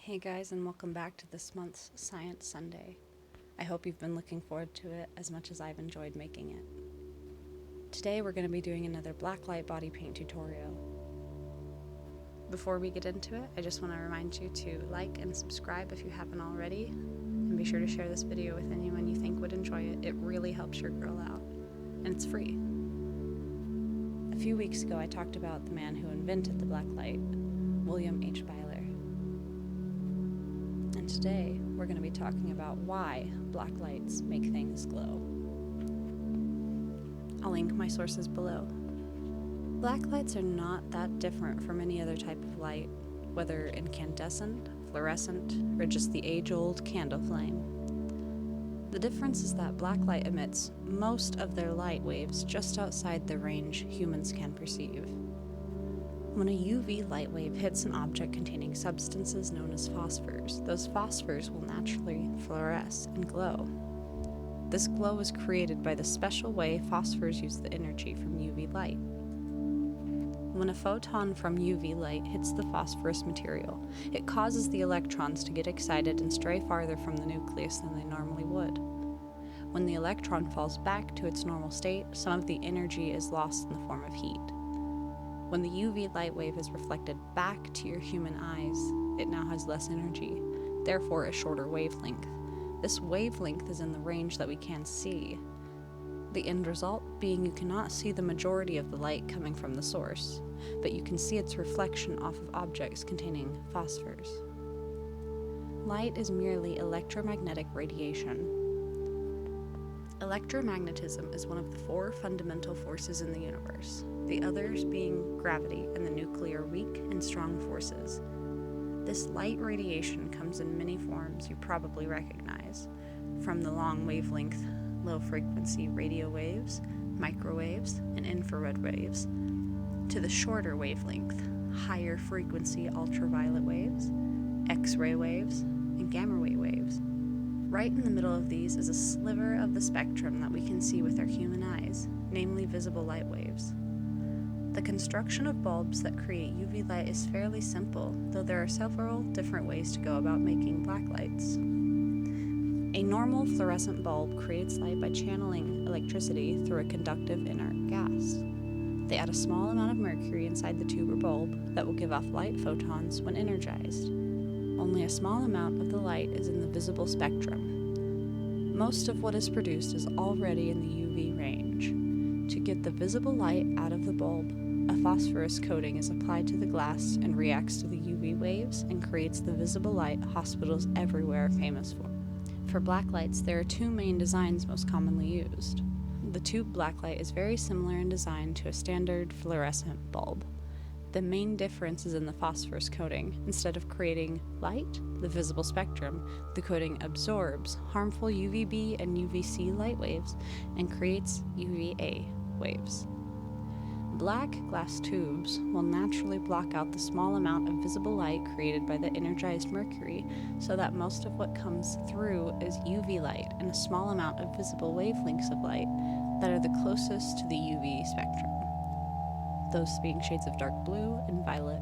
Hey guys, and welcome back to this month's Science Sunday. I hope you've been looking forward to it as much as I've enjoyed making it. Today we're going to be doing another blacklight body paint tutorial. Before we get into it, I just want to remind you to like and subscribe if you haven't already, and be sure to share this video with anyone you think would enjoy it. It really helps your girl out, and it's free. A few weeks ago I talked about the man who invented the blacklight, William H. Byler. And today, we're going to be talking about why black lights make things glow. I'll link my sources below. Black lights are not that different from any other type of light, whether incandescent, fluorescent, or just the age-old candle flame. The difference is that black light emits most of their light waves just outside the range humans can perceive. When a UV light wave hits an object containing substances known as phosphors, those phosphors will naturally fluoresce and glow. This glow is created by the special way phosphors use the energy from UV light. When a photon from UV light hits the phosphorus material, it causes the electrons to get excited and stray farther from the nucleus than they normally would. When the electron falls back to its normal state, some of the energy is lost in the form of heat. When the UV light wave is reflected back to your human eyes, it now has less energy, therefore a shorter wavelength. This wavelength is in the range that we can see. The end result being you cannot see the majority of the light coming from the source, but you can see its reflection off of objects containing phosphors. Light is merely electromagnetic radiation. Electromagnetism is one of the four fundamental forces in the universe, the others being gravity and the nuclear weak and strong forces. This light radiation comes in many forms you probably recognize, from the long wavelength, low-frequency radio waves, microwaves, and infrared waves, to the shorter wavelength, higher frequency ultraviolet waves, X-ray waves, and gamma-ray waves. Right in the middle of these is a sliver of the spectrum that we can see with our human eyes, namely visible light waves. The construction of bulbs that create UV light is fairly simple, though there are several different ways to go about making black lights. A normal fluorescent bulb creates light by channeling electricity through a conductive inert gas. They add a small amount of mercury inside the tube or bulb that will give off light photons when energized. Only a small amount of the light is in the visible spectrum. Most of what is produced is already in the UV range. To get the visible light out of the bulb, a phosphorus coating is applied to the glass and reacts to the UV waves and creates the visible light hospitals everywhere are famous for. For black lights, there are two main designs most commonly used. The tube blacklight is very similar in design to a standard fluorescent bulb. The main difference is in the phosphorus coating. Instead of creating light, the visible spectrum, the coating absorbs harmful UVB and UVC light waves and creates UVA waves. Black glass tubes will naturally block out the small amount of visible light created by the energized mercury, so that most of what comes through is UV light and a small amount of visible wavelengths of light that are the closest to the UV spectrum, those being shades of dark blue and violet.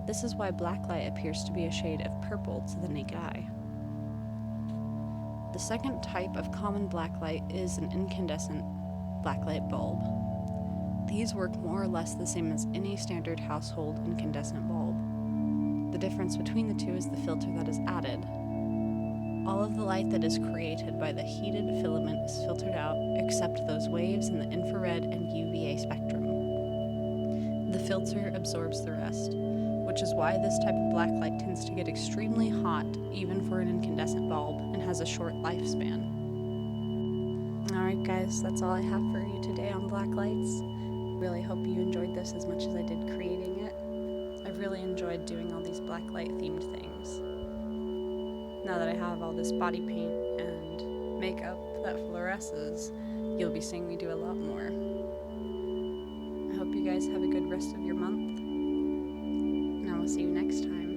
This is why blacklight appears to be a shade of purple to the naked eye. The second type of common blacklight is an incandescent blacklight bulb. These work more or less the same as any standard household incandescent bulb. The difference between the two is the filter that is added. All of the light that is created by the heated filament is filtered out except those waves in the infrared and UVA spectrum. The filter absorbs the rest, which is why this type of blacklight tends to get extremely hot even for an incandescent bulb and has a short lifespan. Alright guys, that's all I have for you today on black lights. Really hope you enjoyed this as much as I did creating it. I've really enjoyed doing all these blacklight themed things. Now that I have all this body paint and makeup that fluoresces, you'll be seeing me do a lot more. I hope you guys have a good rest of your month, and I will see you next time.